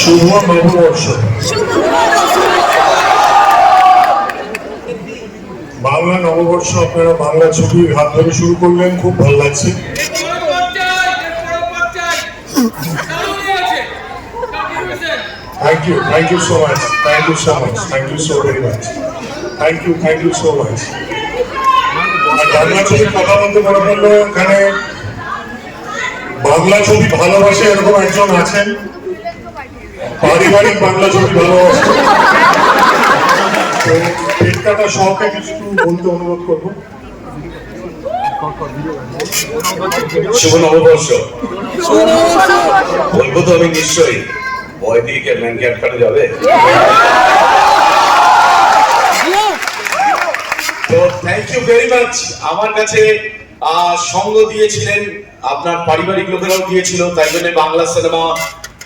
শুভ নববর্ষ। বাংলা নববর্ষ আপনারা বাংলা ছবির হাত ধরে শুরু করলেন, খুব ভালো লাগছে। Thank you so much. Thank you so much. Thank you so very much. Thank you so much. আর বাংলা ছবির কথা বলতে মনে পড়লো, এখানে বাংলা ছবি ভালোবাসে এরকম একজন আছেন, পারিবারিক বাংলা ছবি ভালোবাসে। তো পেটকাটা সহকে কিছু বলতে অনুরোধ করবো। শুভ নববর্ষ। বলবো তো আমি নিশ্চয়ই, ভয় দিয়ে কি ম্যান ক্যাট কাটা যাবে? তো থ্যাংক ইউ ভেরি মাচ। আমার কাছে সঙ্গ দিয়েছিলেন, আপনার পারিবারিক লোকেরাও দিয়েছিল, তাই জন্য বাংলা সিনেমা,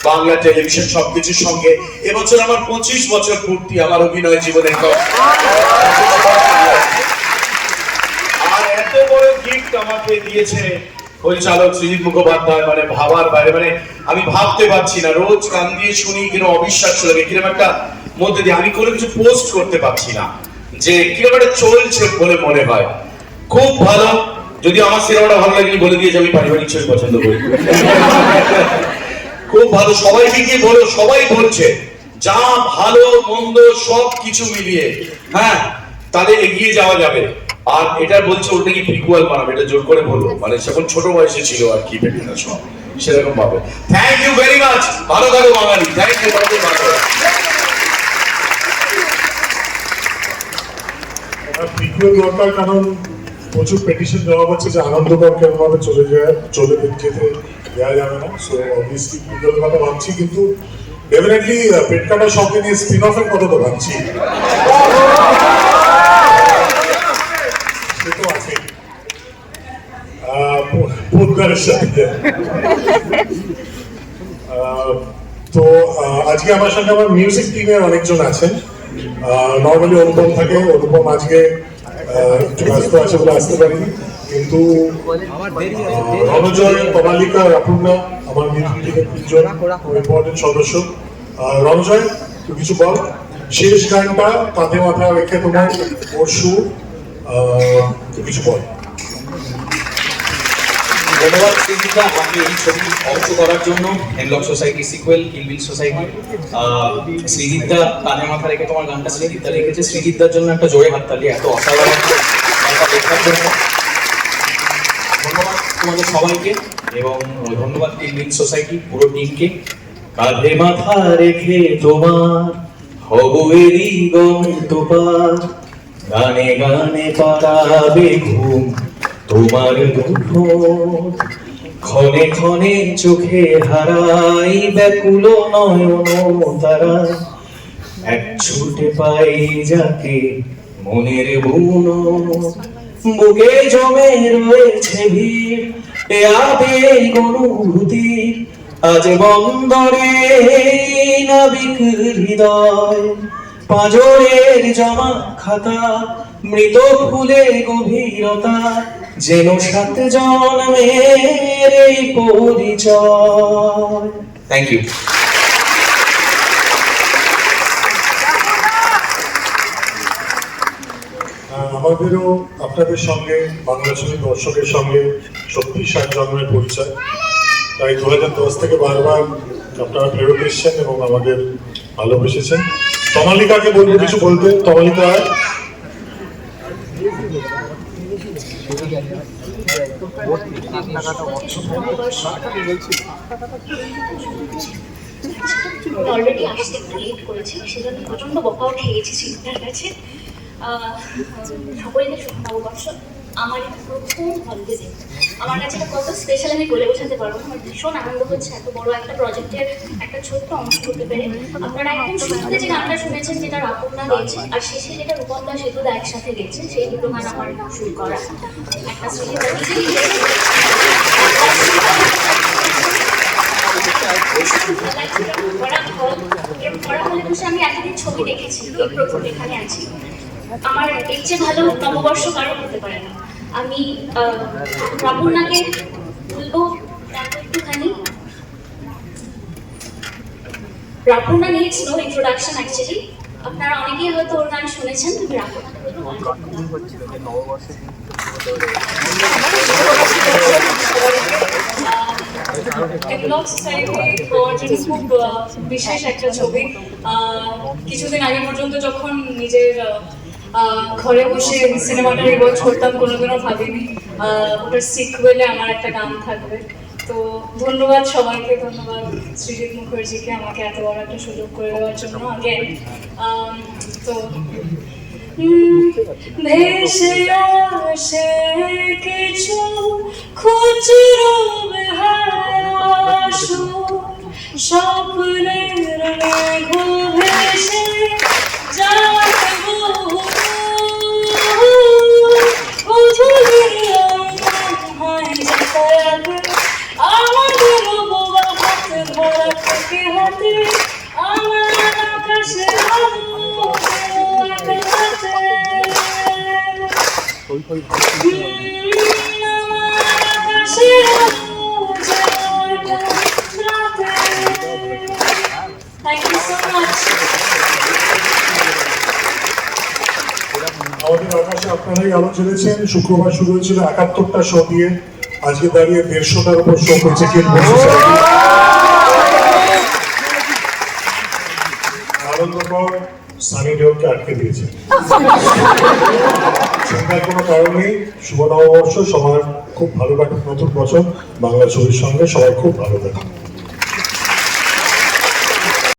বাংলা টেলিভিশন সবকিছুর সঙ্গে এবছর আমার 25 বছর পূর্তি আমার অভিনয় জীবনের। আর এত বড় গিফট আমাকে দিয়েছে পরিচালক সৃজিত মুখোপাধ্যায়, মানে ভাবার বাইরে, মানে আমি ভাবতে পারছি না। রোজ কান দিয়ে শুনি কিনা অবিশ্বাস্য লাগে, কিরকম একটা মধ্যে দিয়ে আমি কোনো কিছু পোস্ট করতে পারছি না, যে কিরকম একটা চলছে বলে মনে হয়। খুব ভালো। যদি আমার সিনেমাটা ভালো লাগেনি বলে দিয়েছে আমি পারিবারিক ছবি পছন্দ করি। খুব ভালো। সবাইকে গিয়ে বলো, সবাই বলছে যা ভালো মন্দ সব কিছু মিলিয়ে, হ্যাঁ, তাহলে এগিয়ে যাওয়া যাবে। আর এটা বলছে ওটা কি প্রিকুয়াল বানাবে, এটা জোর করে বলবো, মানে যখন ছোট বয়সে ছিল আর কি বেটিটা সব সেরকম ভাবে। Thank you very much. ভালো থাকো বাঙালি। Thank you. প্রিকুয়াল দরকার, কারণ প্রচুর পেটিশন জমা হচ্ছে যে আনন্দকর কেমনভাবে চলে যেতে দেওয়া যাবে না। সো অবভিয়াসলি প্রিকুয়ালের কথা ভাবছি, কিন্তু ডেফিনেটলি পেটকাটা শখে নিয়ে স্পিন অফের কথা তো ভাবছি। সে তো আছে পোদ্দারের সাথে। তো আজকে আমার সাথে আমার মিউজিক টিমের অনেকজন আছেন। নর্মালি অনুপম থাকে, অনুপম আজকে একটু ব্যস্ত আছে বলে আসতে পারিনি, কিন্তু রণজয়, কমালিকা, রাপুর্ণা আমার মিউজিক টিমের তিনজন ইম্পর্টেন্ট সদস্য। রণজয়, তুই কিছু বল। শেষ গানটা কাঁধে মাথা রেখে তোমার পরশু, তুই কিছু বল। ধন্যবাদ সৃজিতদা আমাকে এই ছবি অংশ করার জন্য। হেমলক সোসাইটি সিকুয়েল, কিল বিল সোসাইটি। সৃজিতদা কানে মাথা রেখে তোমার গানটা সৃজিতদা লিখেছে। সৃজিতদার জন্য একটা জোরে হাততালি, এত অসাধারণ গানটা লেখার জন্য। ধন্যবাদ তোমাদের সবাইকে, এবং ধন্যবাদ কিল বিল সোসাইটি পুরো টিমকে। কাঁধে মাথা রেখে তোমার হব এরই গন্তপার, গানে গানে পাড়াবে ঘুম তোমার দুঃখ, ক্ষণে ক্ষণে চোখে হারাই ব্যাকুল নয়ন তারা, এক ছুটে পাই যাকে মনের বুন, বুকে জমে রয়েছে ভিড় এ আবেগ অনুভূতির, আজ বন্দরে নাবিক হৃদয়, পাঁজরের জমা খাতা মৃত ফুলে গভীরতা, যেন সাত জন্মের এই পরিচয়। Thank you. আমাদেরও আপনাদের সঙ্গে, বাংলা ছবি দর্শকের সঙ্গে সত্যি 7 জন্মের পরিচয়। তাই 2010 থেকে বারবার আপনারা ফেরত এসেছেন এবং আমাদের ভালোবেসেছেন। তমালিকাকে বলবো কিছু বলতে। তমালিকা, অলরেডি আসতে একটু লেট করেছি, সেজন্য প্রচন্ড বকাও খেয়েছি চিন্তার কাছে। সকলকে শুভ নববর্ষ। আমার এটা প্রথম হলিডে দিন, আমার কাছে এটা কত স্পেশাল আমি বলে বোঝাতে পারবো না। আমার ভীষণ আনন্দ হচ্ছে এত বড় একটা প্রজেক্টের একটা ছোট্ট অংশ করতে পেরে। আপনারা একদম শুরুতে যে গানটা শুনেছেন যেটা রাপুর্ণা গেয়েছে, আর শেষে যেটা রূপমদা সেতুদা একসাথে গেয়েছে, সেই দুটো গান আমার শুরু করা একটা সৃজিতা নিজেই আমি এতদিন ছবি দেখেছি, এই প্রথম এখানে আছি। আমার এর চেয়ে ভালো নববর্ষ কারণ হতে পারে না। আমি রাপুর্ণাকে বলবো একটুখানি রাফুনা নিডস নো ইন্ট্রোডাকশন অ্যাকচুয়ালি। আপনারা অনেকেই হয়তো ওর গান শুনেছেন, তুমি রাফুনাকে বলবো হেমলক সোসাইটি ওর জন্য খুব বিশেষ একটা ছবি। কিছুদিন আগে পর্যন্ত যখন নিজের ঘরে বসে সিনেমাটা রিওয়াচ করতাম, কোনোদিনও ভাবিনি ওটার সিকুয়েলে আমার একটা গান থাকবে। তো ধন্যবাদ সবাইকে, ধন্যবাদ সৃজিত মুখার্জিকে আমাকে এত বড় একটা সুযোগ করে দেওয়ার জন্য আগেন। তো ভেসে আসে কিছু খুচরো বেহায়াসু, স্বপ্নের মেঘ ভেসে যায় আমাদের বোবা হাতে ধরা থেকে হাতে আমার আকাশে Thank you so much. আমাদের আকাশে আপনারাই আলো জ্বেলেছেন। শুক্রবার শুরু হয়েছিল 71টা শো দিয়ে, আজকে দাঁড়িয়ে 150টার উপর শো করেছে কিলবিল সোসাইটি। আনন্দকর সানি দেওলকে আটকে দিয়েছে। চিন্তার কোনো কারণ নেই। শুভ নববর্ষ, সবার খুব ভালো কাটুক নতুন বছর। বাংলা ছবির সঙ্গে সবাই খুব ভালো থাকুন।